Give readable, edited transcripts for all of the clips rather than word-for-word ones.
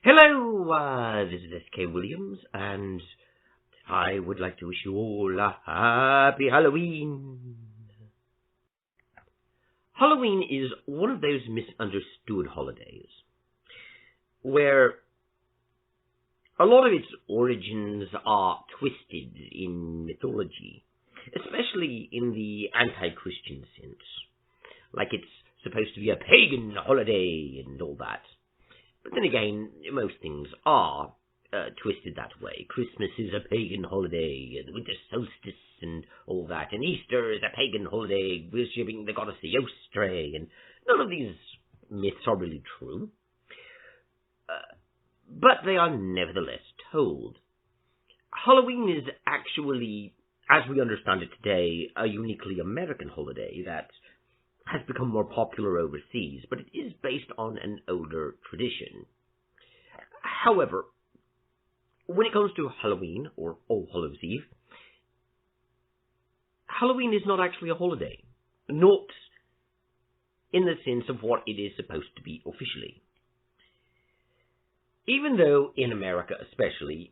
Hello, this is SKW, and I would like to wish you all a happy Halloween. Halloween is one of those misunderstood holidays, where a lot of its origins are twisted in mythology, especially in the anti-Christian sense, like it's supposed to be a pagan holiday and all that. But then again, most things are twisted that way. Christmas is a pagan holiday, and winter solstice and all that, and Easter is a pagan holiday, worshipping the goddess Eostre, and none of these myths are really true. But they are nevertheless told. Halloween is actually, as we understand it today, a uniquely American holiday that has become more popular overseas, but it is based on an older tradition. However, when it comes to Halloween, or All Hallows Eve, Halloween is not actually a holiday, not in the sense of what it is supposed to be officially. Even though in America especially,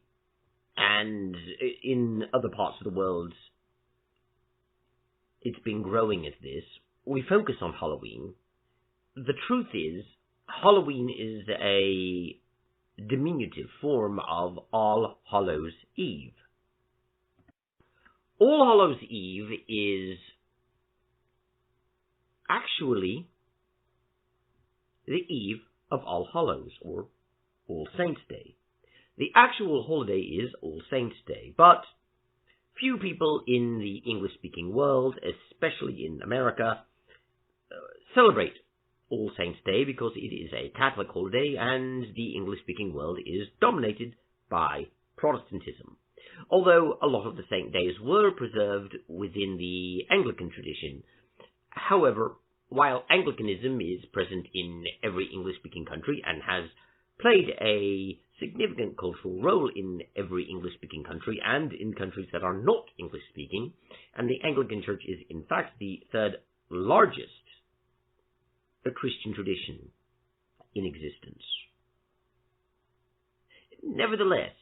and in other parts of the world, it's been growing as this, we focus on Halloween. The truth is, Halloween is a diminutive form of All Hallows Eve. All Hallows Eve is actually the eve of All Hallows, or All Saints' Day. The actual holiday is All Saints' Day, but few people in the English-speaking world, especially in America, celebrate All Saints' Day because it is a Catholic holiday and the English-speaking world is dominated by Protestantism. Although a lot of the saint days were preserved within the Anglican tradition. However, while Anglicanism is present in every English-speaking country and has played a significant cultural role in every English-speaking country and in countries that are not English-speaking, and the Anglican Church is in fact the third largest Christian tradition in existence. Nevertheless,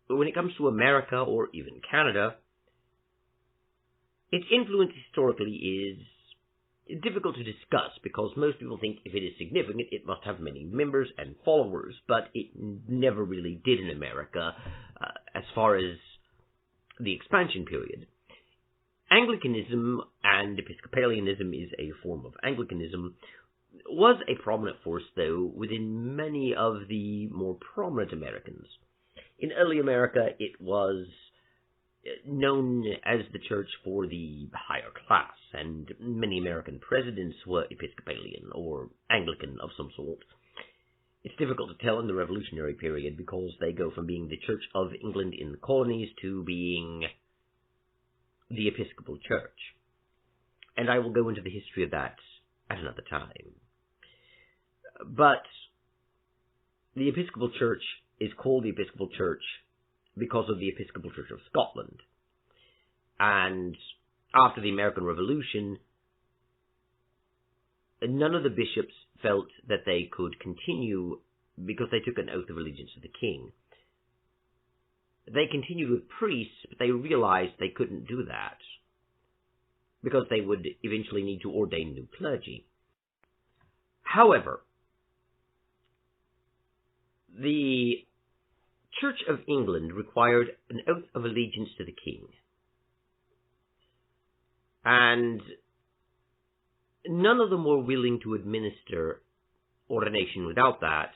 when it comes to America or even Canada, its influence historically is difficult to discuss because most people think if it is significant, it must have many members and followers, but it never really did in America as far as the expansion period. Anglicanism and Episcopalianism is a form of Anglicanism, was a prominent force, though, within many of the more prominent Americans. In early America, it was known as the church for the higher class, and many American presidents were Episcopalian or Anglican of some sort. It's difficult to tell in the Revolutionary period because they go from being the Church of England in the colonies to being the Episcopal Church. And I will go into the history of that at another time. But the Episcopal Church is called the Episcopal Church because of the Episcopal Church of Scotland. And after the American Revolution, none of the bishops felt that they could continue because they took an oath of allegiance to the king. They continued with priests, but they realized they couldn't do that because they would eventually need to ordain new clergy. However, the Church of England required an oath of allegiance to the king. And none of them were willing to administer ordination without that.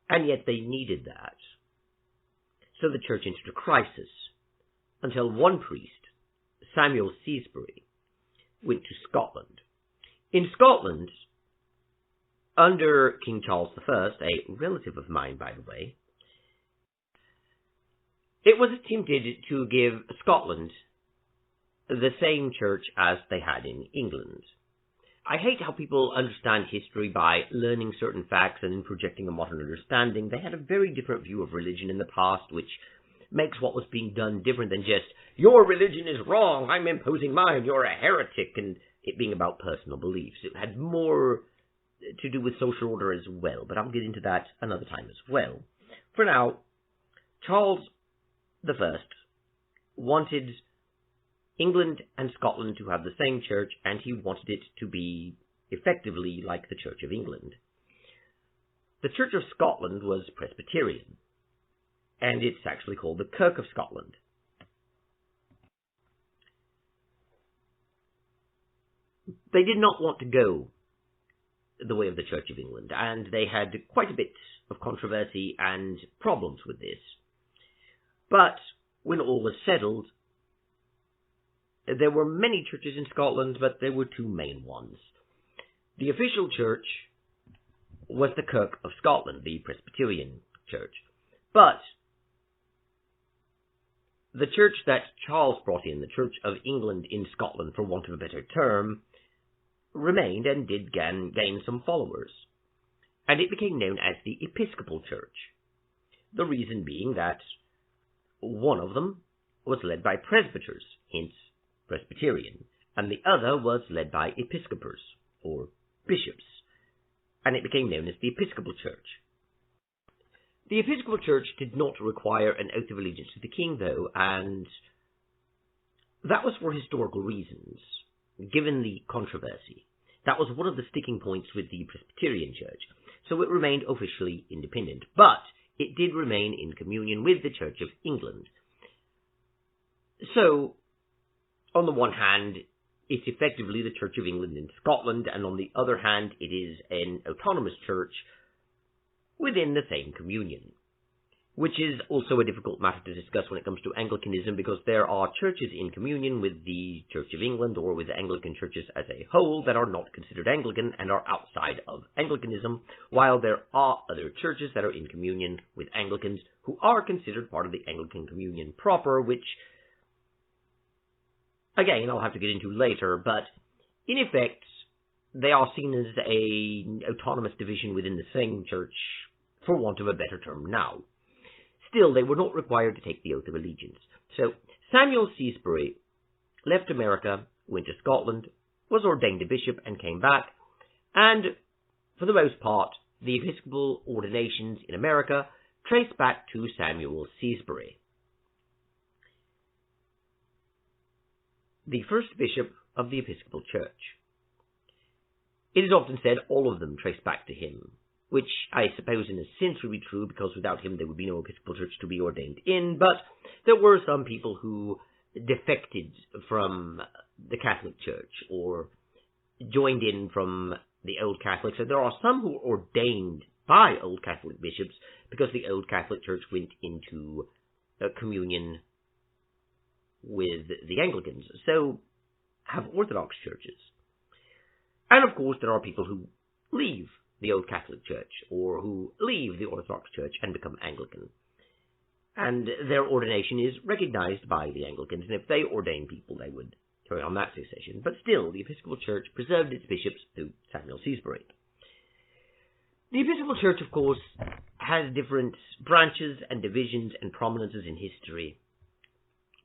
And yet they needed that. So the church entered a crisis until one priest, Samuel Salisbury, went to Scotland. In Scotland, under King Charles I, a relative of mine, by the way, it was attempted to give Scotland the same church as they had in England. I hate how people understand history by learning certain facts and then projecting a modern understanding. They had a very different view of religion in the past, which makes what was being done different than just, your religion is wrong, I'm imposing mine, you're a heretic, and it being about personal beliefs. It had more to do with social order as well, but I'll get into that another time as well. For now, Charles I wanted England and Scotland to have the same church, and he wanted it to be effectively like the Church of England. The Church of Scotland was Presbyterian, and it's actually called the Kirk of Scotland. They did not want to go the way of the Church of England, and they had quite a bit of controversy and problems with this. But when all was settled, there were many churches in Scotland, but there were two main ones. The official church was the Kirk of Scotland, the Presbyterian church. But the church that Charles brought in, the Church of England in Scotland, for want of a better term, remained and did gain some followers. And it became known as the Episcopal Church. The reason being that one of them was led by presbyters, hence Presbyterian, and the other was led by episcopers, or bishops, and it became known as the Episcopal Church. The Episcopal Church did not require an oath of allegiance to the king, though, and that was for historical reasons, given the controversy. That was one of the sticking points with the Presbyterian Church, so it remained officially independent, but it did remain in communion with the Church of England. So, on the one hand, it's effectively the Church of England in Scotland, and on the other hand, it is an autonomous church within the same communion, which is also a difficult matter to discuss when it comes to Anglicanism, because there are churches in communion with the Church of England or with Anglican churches as a whole that are not considered Anglican and are outside of Anglicanism, while there are other churches that are in communion with Anglicans who are considered part of the Anglican communion proper, which, again, I'll have to get into later, but in effect, they are seen as an autonomous division within the same church, for want of a better term now. Still, they were not required to take the oath of allegiance. So, Samuel Seasbury left America, went to Scotland, was ordained a bishop, and came back, and, for the most part, the episcopal ordinations in America trace back to Samuel Seasbury, the first bishop of the Episcopal Church. It is often said all of them trace back to him, which I suppose in a sense would be true, because without him there would be no Episcopal Church to be ordained in, but there were some people who defected from the Catholic Church or joined in from the Old Catholics, and there are some who were ordained by Old Catholic bishops because the Old Catholic Church went into communion with the Anglicans, so have Orthodox churches. And of course there are people who leave the Old Catholic Church, or who leave the Orthodox Church and become Anglican. And their ordination is recognized by the Anglicans, and if they ordain people, they would carry on that succession. But still, the Episcopal Church preserved its bishops through Samuel Seasbury. The Episcopal Church, of course, has different branches and divisions and prominences in history.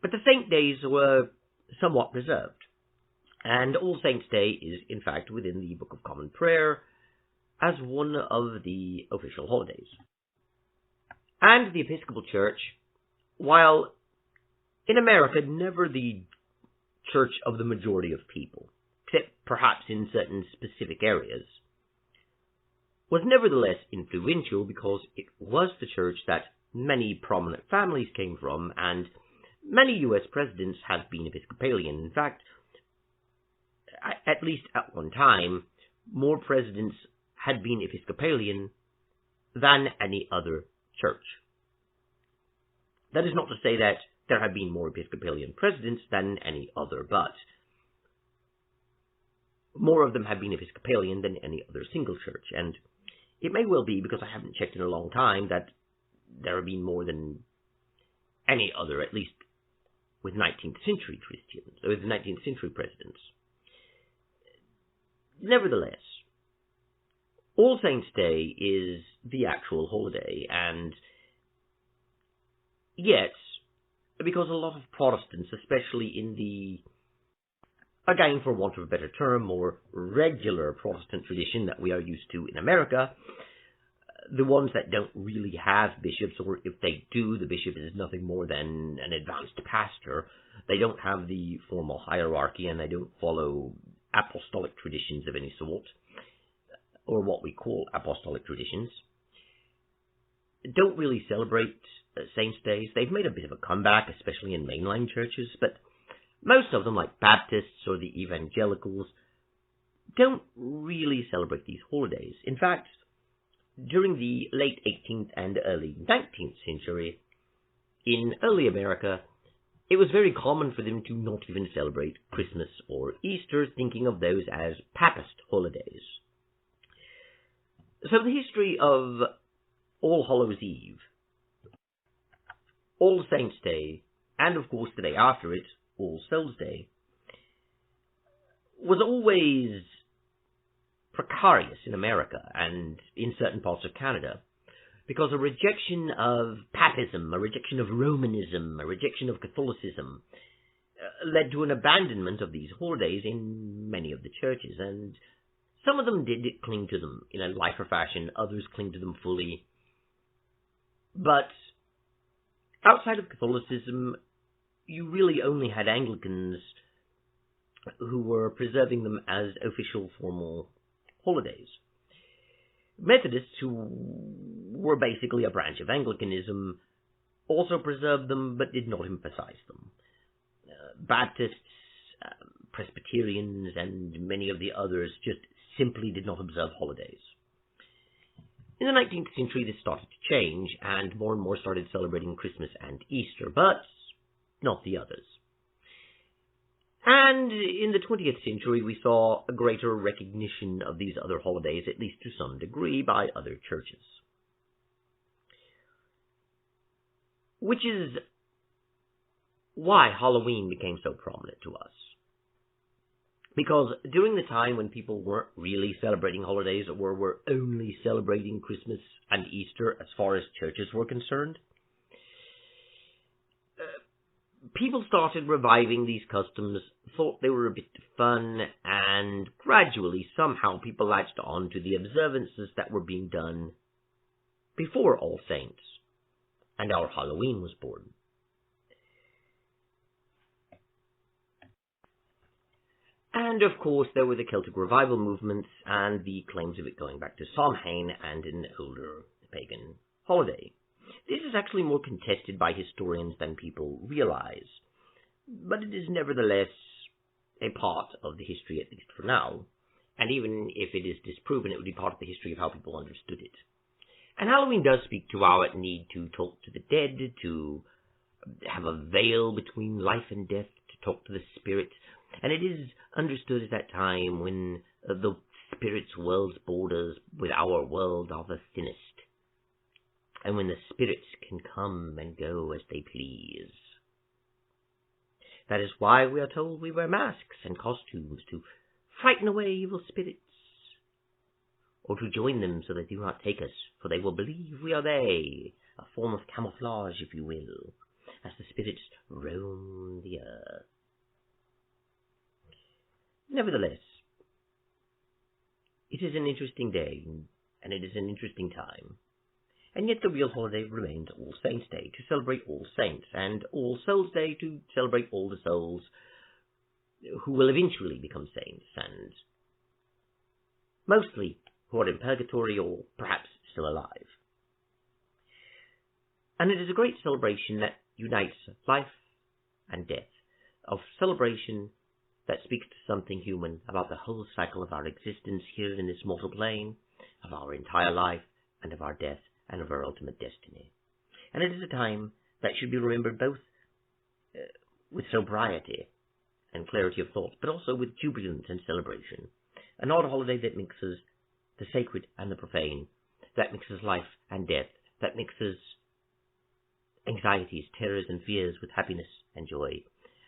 But the saint days were somewhat preserved. And All Saints' Day is, in fact, within the Book of Common Prayer as one of the official holidays. And the Episcopal Church, while in America never the church of the majority of people, except perhaps in certain specific areas, was nevertheless influential because it was the church that many prominent families came from, and many U.S. presidents have been Episcopalian. In fact, at least at one time, more presidents had been Episcopalian than any other church. That is not to say that there have been more Episcopalian presidents than any other, but more of them have been Episcopalian than any other single church. And it may well be, because I haven't checked in a long time, that there have been more than any other, at least with 19th century Christians, or with 19th century presidents. Nevertheless, All Saints' Day is the actual holiday, and yet, because a lot of Protestants, especially in the again, for want of a better term, more regular Protestant tradition that we are used to in America, the ones that don't really have bishops, or if they do, the bishop is nothing more than an advanced pastor. They don't have the formal hierarchy, and they don't follow apostolic traditions of any sort, or what we call apostolic traditions. Don't really celebrate saints' days. They've made a bit of a comeback, especially in mainline churches, but most of them, like Baptists or the evangelicals, don't really celebrate these holidays. In fact, during the late 18th and early 19th century, in early America, it was very common for them to not even celebrate Christmas or Easter, thinking of those as Papist holidays. So the history of All Hallows Eve, All Saints' Day, and of course the day after it, All Souls' Day, was always precarious in America and in certain parts of Canada, because a rejection of Papism, a rejection of Romanism, a rejection of Catholicism led to an abandonment of these holidays in many of the churches, and some of them did cling to them in a lifer fashion, others cling to them fully. But outside of Catholicism, you really only had Anglicans who were preserving them as official formal holidays. Methodists, who were basically a branch of Anglicanism, also preserved them but did not emphasize them. Baptists, Presbyterians, and many of the others just simply did not observe holidays. In the 19th century, this started to change, and more started celebrating Christmas and Easter, but not the others. And in the 20th century, we saw a greater recognition of these other holidays, at least to some degree, by other churches. Which is why Halloween became so prominent to us. Because during the time when people weren't really celebrating holidays, or were only celebrating Christmas and Easter as far as churches were concerned, people started reviving these customs, thought they were a bit fun, and gradually, somehow, people latched on to the observances that were being done before All Saints, and our Halloween was born. And, of course, there were the Celtic revival movements and the claims of it going back to Samhain and an older pagan holiday. This is actually more contested by historians than people realize, but it is nevertheless a part of the history, at least for now, and even if it is disproven, it would be part of the history of how people understood it. And Halloween does speak to our need to talk to the dead, to have a veil between life and death, to talk to the spirit, and it is understood at that time when the spirit's world's borders with our world are the thinnest, and when the spirits can come and go as they please. That is why we are told we wear masks and costumes, to frighten away evil spirits, or to join them so they do not take us, for they will believe we are they, a form of camouflage, if you will, as the spirits roam the earth. Nevertheless, it is an interesting day, and it is an interesting time. And yet the real holiday remains All Saints' Day, to celebrate all saints, and All Souls' Day, to celebrate all the souls who will eventually become saints, and mostly who are in purgatory or perhaps still alive. And it is a great celebration that unites life and death, of celebration that speaks to something human about the whole cycle of our existence here in this mortal plane, of our entire life, and of our death, and of our ultimate destiny. And it is a time that should be remembered both with sobriety and clarity of thought, but also with jubilance and celebration. An odd holiday that mixes the sacred and the profane, that mixes life and death, that mixes anxieties, terrors, and fears with happiness and joy,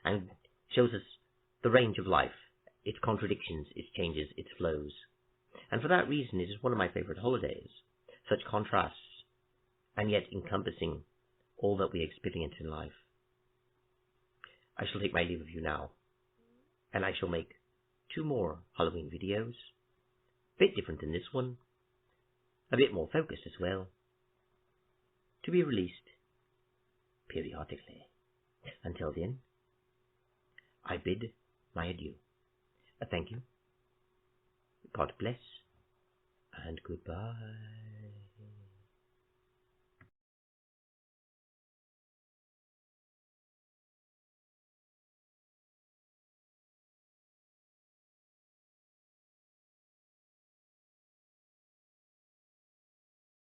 and shows us the range of life, its contradictions, its changes, its flows. And for that reason, it is one of my favorite holidays. Such contrasts, and yet encompassing all that we experience in life. I shall take my leave of you now. and I shall make 2 more Halloween videos. A bit different than this one, a bit more focused as well, to be released periodically. Until then, I bid my adieu. Thank you. God bless, and goodbye.